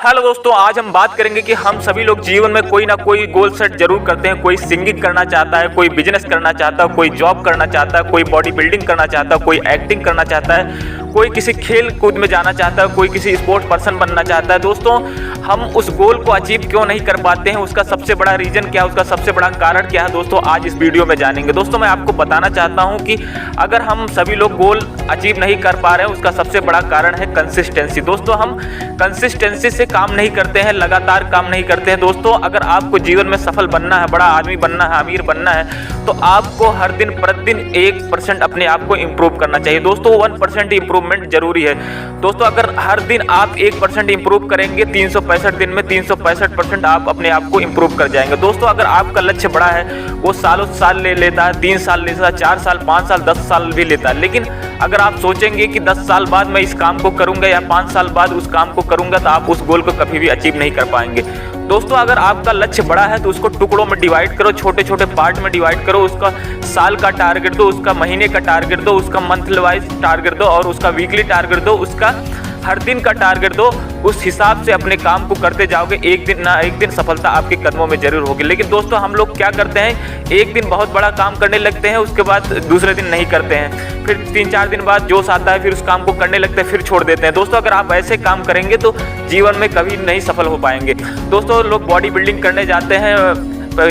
Hello दोस्तों, आज हम बात करेंगे कि हम सभी लोग जीवन में कोई ना कोई गोल सेट जरूर करते हैं। कोई सिंगिंग करना चाहता है, कोई बिजनेस करना चाहता है, कोई जॉब करना चाहता है, कोई बॉडी बिल्डिंग करना चाहता है, कोई एक्टिंग करना चाहता है, कोई किसी खेल कूद में जाना चाहता है, कोई किसी स्पोर्ट्स पर्सन बनना चाहता है। दोस्तों, हम उस गोल को अचीव क्यों नहीं कर पाते हैं, उसका सबसे बड़ा रीजन क्या है, उसका सबसे बड़ा कारण क्या है, दोस्तों आज इस वीडियो में जानेंगे। दोस्तों, मैं आपको बताना चाहता हूं कि अगर हम सभी लोग गोल अचीव नहीं कर पा रहे हैं, उसका सबसे बड़ा कारण है कंसिस्टेंसी। दोस्तों, हम कंसिस्टेंसी से काम नहीं करते हैं, लगातार काम नहीं करते हैं। दोस्तों, अगर आपको जीवन में सफल बनना है, बड़ा आदमी बनना है, अमीर बनना है, तो आपको हर दिन प्रतिदिन 1% अपने आप को इम्प्रूव करना चाहिए। दोस्तों, 1% इम्प्रूवमेंट जरूरी है। दोस्तों, अगर हर दिन आप 1% इम्प्रूव करेंगे, 365 दिन में 365% आप अपने आप को इम्प्रूव कर जाएंगे। दोस्तों, अगर आपका लक्ष्य बड़ा है, वो सालों साल ले लेता है, 3 साल लेता है, 4 साल, 5 साल, 10 साल भी लेता है। लेकिन अगर आप सोचेंगे कि 10 साल बाद मैं इस काम को करूंगा या 5 साल बाद उस काम को करूंगा, तो आप उस गोल को कभी भी अचीव नहीं कर पाएंगे। दोस्तों, अगर आपका लक्ष्य बड़ा है तो उसको टुकड़ों में डिवाइड करो, छोटे छोटे पार्ट में डिवाइड करो। उसका साल का टारगेट दो, उसका महीने का टारगेट दो, उसका मंथली वाइज टारगेट दो और उसका वीकली टारगेट दो, उसका हर दिन का टारगेट दो। उस हिसाब से अपने काम को करते जाओगे, एक दिन ना एक दिन सफलता आपके कदमों में जरूर होगी। लेकिन दोस्तों, हम लोग क्या करते हैं, एक दिन बहुत बड़ा काम करने लगते हैं, उसके बाद दूसरे दिन नहीं करते हैं, फिर 3-4 दिन बाद जोश आता है, फिर उस काम को करने लगते हैं, फिर छोड़ देते हैं। दोस्तों, अगर आप ऐसे काम करेंगे तो जीवन में कभी नहीं सफल हो पाएंगे। दोस्तों, लोग बॉडी बिल्डिंग करने जाते हैं,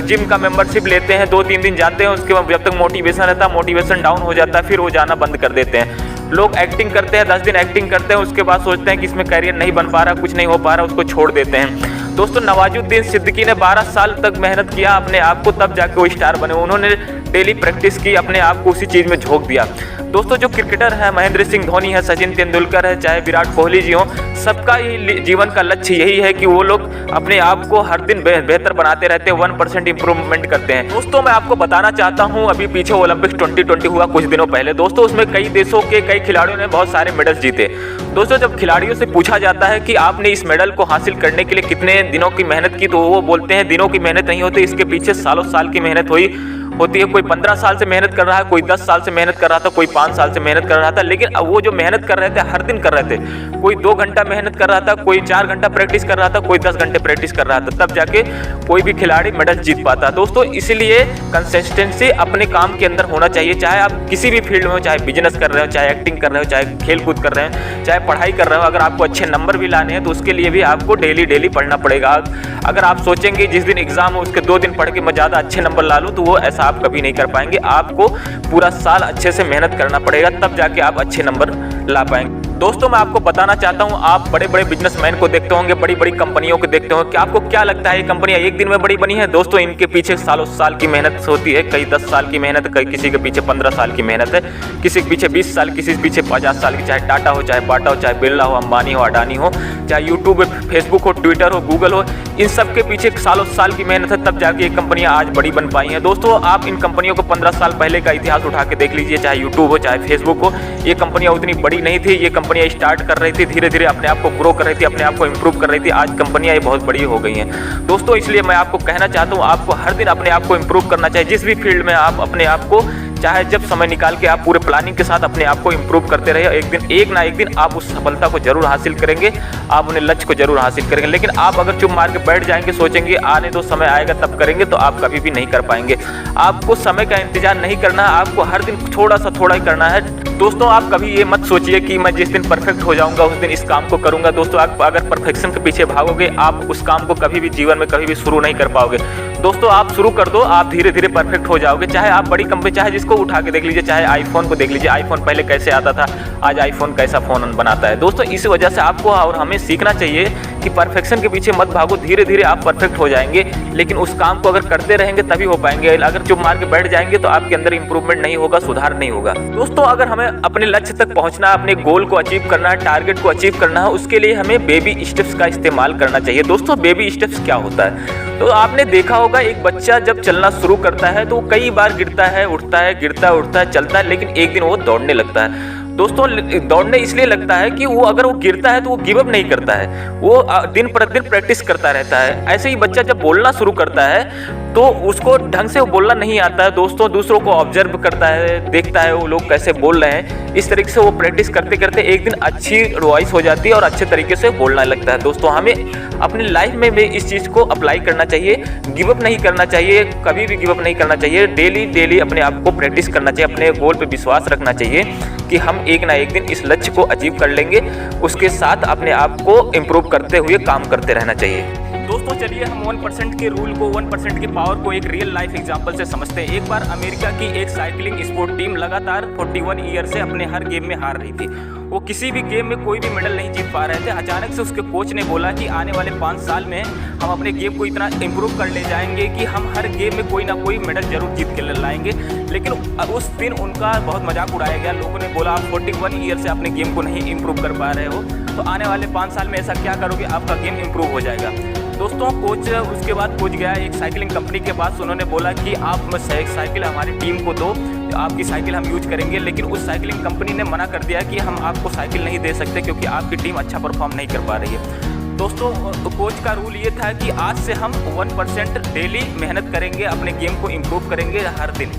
जिम का मेंबरशिप लेते हैं, 2-3 दिन जाते हैं, उसके बाद जब तक मोटिवेशन रहता है, मोटिवेशन डाउन हो जाता है, फिर वो जाना बंद कर देते हैं। लोग एक्टिंग करते हैं, 10 दिन एक्टिंग करते हैं, उसके बाद सोचते हैं कि इसमें करियर नहीं बन पा रहा, कुछ नहीं हो पा रहा, उसको छोड़ देते हैं। दोस्तों, नवाजुद्दीन सिद्दीकी ने 12 साल तक मेहनत किया अपने आप को, तब जाके वो स्टार बने। उन्होंने डेली प्रैक्टिस की, अपने आप को उसी चीज़ में झोंक दिया। दोस्तों, जो क्रिकेटर है, महेंद्र सिंह धोनी है, सचिन तेंदुलकर है, चाहे विराट कोहली जी हो, सबका ही जीवन का लक्ष्य यही है कि वो लोग अपने आप को हर दिन बेहतर बनाते रहते हैं, 1% इंप्रूवमेंट करते हैं। दोस्तों, मैं आपको बताना चाहता हूं, अभी पीछे ओलंपिक्स 2020 हुआ कुछ दिनों पहले। दोस्तों, उसमें कई देशों के कई खिलाड़ियों ने बहुत सारे मेडल्स जीते। दोस्तों, जब खिलाड़ियों से पूछा जाता है कि आपने इस मेडल को हासिल करने के लिए कितने दिनों की मेहनत की, तो वो बोलते हैं दिनों की मेहनत नहीं होती, इसके पीछे सालों साल की मेहनत होती है। कोई 15 साल से मेहनत कर रहा है, कोई 10 साल से मेहनत कर रहा था, कोई 5 साल से मेहनत कर रहा था। लेकिन अब वो जो मेहनत कर रहे थे, हर दिन कर रहे थे, कोई 2 घंटा मेहनत कर रहा था, कोई 4 घंटा प्रैक्टिस कर रहा था, कोई 10 घंटे प्रैक्टिस कर रहा था, तब जाके कोई भी खिलाड़ी मेडल जीत पाता। दोस्तों, इसलिए कंसिस्टेंसी अपने काम के अंदर होना चाहिए। चाहे आप किसी भी फील्ड में हो, चाहे बिजनेस कर रहे हो, चाहे एक्टिंग कर रहे हो, चाहे खेल कूद कर रहे हो, चाहे पढ़ाई कर रहे हो, अगर आपको अच्छे नंबर भी लाने हैं तो उसके लिए भी आपको डेली पढ़ना पड़ेगा। अगर आप सोचेंगे जिस दिन एग्जाम हो उसके 2 दिन पढ़ के मैं ज़्यादा अच्छे नंबर ला लूँ, तो वो ऐसा आप कभी नहीं कर पाएंगे। आपको पूरा साल अच्छे से मेहनत करना पड़ेगा, तब जाके आप अच्छे नंबर ला पाएंगे। दोस्तों, मैं आपको बताना चाहता हूं, आप बड़े बड़े बिजनेसमैन को देखते होंगे, बड़ी बड़ी कंपनियों को देखते होंगे, कि आपको क्या लगता है ये कंपनियां एक दिन में बड़ी बनी है? दोस्तों, इनके पीछे सालों साल की मेहनत होती है, कई 10 साल की मेहनत, कई किसी के पीछे 15 साल की मेहनत है, किसी के पीछे 20 साल, किसी के पीछे 50 साल की। चाहे टाटा हो, चाहे बाटा हो, चाहे बिरला हो, अंबानी हो, अडानी हो, चाहे यूट्यूब, फेसबुक हो, ट्विटर हो, गूगल हो, इन सब के पीछे सालों साल की मेहनत है, तब जाके ये कंपनियां आज बड़ी बन पाई हैं। दोस्तों, आप इन कंपनियों को 15 साल पहले का इतिहास उठा के देख लीजिए, चाहे यूट्यूब हो, चाहे फेसबुक हो, ये कंपनियां उतनी बड़ी नहीं थी। ये कंपनियां स्टार्ट कर रही थी, धीरे धीरे अपने आप को ग्रो कर रही थी, अपने आप को इंप्रूव कर रही थी। आज कंपनियां ये बहुत बड़ी हो गई हैं। दोस्तों, इसलिए मैं आपको कहना चाहता हूं, आपको हर दिन अपने आप को इंप्रूव करना चाहिए। जिस भी फील्ड में आप अपने आप को, चाहे जब समय निकाल के आप पूरे प्लानिंग के साथ अपने आप को इंप्रूव करते रहिए, एक ना एक दिन आप उस सफलता को जरूर हासिल करेंगे, आप अपने लक्ष्य को जरूर हासिल करेंगे। लेकिन आप अगर चुप मार के बैठ जाएंगे, सोचेंगे आने दो, समय आएगा तब करेंगे, तो आप कभी भी नहीं कर पाएंगे। आपको समय का इंतजार नहीं करना है, आपको हर दिन थोड़ा सा थोड़ा ही करना है। दोस्तों, आप कभी ये मत सोचिए कि मैं जिस दिन परफेक्ट हो जाऊंगा उस दिन इस काम को करूंगा। दोस्तों, आप अगर परफेक्शन के पीछे भागोगे, आप उस काम को कभी भी जीवन में कभी भी शुरू नहीं कर पाओगे। दोस्तों, आप शुरू कर दो, आप धीरे धीरे परफेक्ट हो जाओगे। चाहे आप बड़ी कंपनी, चाहे जिसको उठा के देख लीजिए, चाहे आईफोन को देख लीजिए, आईफोन पहले कैसे आता था, आज आईफोन कैसा फोन बनाता है। दोस्तों, इस वजह से आपको और हमें सीखना चाहिए कि परफेक्शन के पीछे मत भागो, धीरे धीरे आप परफेक्ट हो जाएंगे। लेकिन उस काम को अगर करते रहेंगे तभी हो पाएंगे। अगर चुप मार के बैठ जाएंगे तो आपके अंदर इंप्रूवमेंट नहीं होगा, सुधार नहीं होगा। दोस्तों, अगर हमें अपने लक्ष्य तक पहुंचना है, अपने गोल को अचीव करना है, टारगेट को अचीव करना है, उसके लिए हमें बेबी स्टेप्स का इस्तेमाल करना चाहिए। दोस्तों, बेबी स्टेप्स क्या होता है? तो आपने देखा होगा, एक बच्चा जब चलना शुरू करता है तो कई बार गिरता है, उठता है, गिरता है, उठता है, चलता है, लेकिन एक दिन वो दौड़ने लगता है। दोस्तों, दौड़ने इसलिए लगता है कि वो अगर वो गिरता है तो वो गिव अप नहीं करता है, वो दिन प्रतिदिन प्रैक्टिस करता रहता है। ऐसे ही बच्चा जब बोलना शुरू करता है तो उसको ढंग से बोलना नहीं आता है दोस्तों, दूसरों को ऑब्जर्व करता है, देखता है वो लोग कैसे बोल रहे हैं, इस तरीके से वो प्रैक्टिस करते करते एक दिन अच्छी वॉइस हो जाती है और अच्छे तरीके से बोलना लगता है। दोस्तों हमें अपनी लाइफ में भी इस चीज़ को अप्लाई करना चाहिए, गिव अप नहीं करना चाहिए, कभी भी गिव अप नहीं करना चाहिए। डेली अपने आप को प्रैक्टिस करना चाहिए, अपने गोल पे विश्वास रखना चाहिए कि हम एक ना एक दिन इस लक्ष्य को अचीव कर लेंगे। उसके साथ अपने आप को इम्प्रूव करते हुए काम करते रहना चाहिए। दोस्तों चलिए हम 1% के रूल को, 1% की पावर को एक रियल लाइफ एग्जांपल से समझते हैं। एक बार अमेरिका की एक साइकिलिंग स्पोर्ट टीम लगातार 41 ईयर से अपने हर गेम में हार रही थी। वो किसी भी गेम में कोई भी मेडल नहीं जीत पा रहे थे। अचानक से उसके कोच ने बोला कि आने वाले 5 साल में हम अपने गेम को इतना इम्प्रूव कर ले जाएंगे कि हम हर गेम में कोई ना कोई मेडल जरूर जीत के लाएंगे। लेकिन उस दिन उनका बहुत मजाक उड़ाया गया। लोगों ने बोला आप 41 ईयर से अपने गेम को नहीं इम्प्रूव कर पा रहे हो, तो आने वाले 5 साल में ऐसा क्या करोगे आपका गेम इम्प्रूव हो जाएगा। दोस्तों कोच उसके बाद कोच गया एक साइकिलिंग कंपनी के पास। उन्होंने बोला कि आप साइकिल हमारी टीम को दो, आपकी साइकिल हम यूज करेंगे। लेकिन उस साइकिलिंग कंपनी ने मना कर दिया कि हम आपको साइकिल नहीं दे सकते क्योंकि आपकी टीम अच्छा परफॉर्म नहीं कर पा रही है। दोस्तों कोच का रूल ये था कि आज से हम 1% डेली मेहनत करेंगे, अपने गेम को इम्प्रूव करेंगे हर दिन।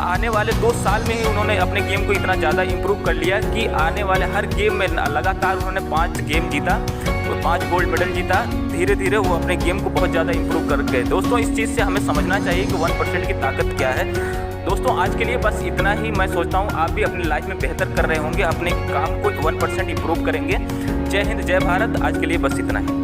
आने वाले 2 साल में ही उन्होंने अपने गेम को इतना ज़्यादा इम्प्रूव कर लिया कि आने वाले हर गेम में लगातार उन्होंने 5 गेम जीता, तो 5 गोल्ड मेडल जीता। धीरे धीरे वो अपने गेम को बहुत ज़्यादा इम्प्रूव कर गए। दोस्तों इस चीज़ से हमें समझना चाहिए कि 1% की ताकत क्या है। दोस्तों आज के लिए बस इतना ही। मैं सोचता हूँ आप भी अपनी लाइफ में बेहतर कर रहे होंगे, अपने काम को 1% इम्प्रूव करेंगे। जय हिंद, जय भारत। आज के लिए बस इतना ही।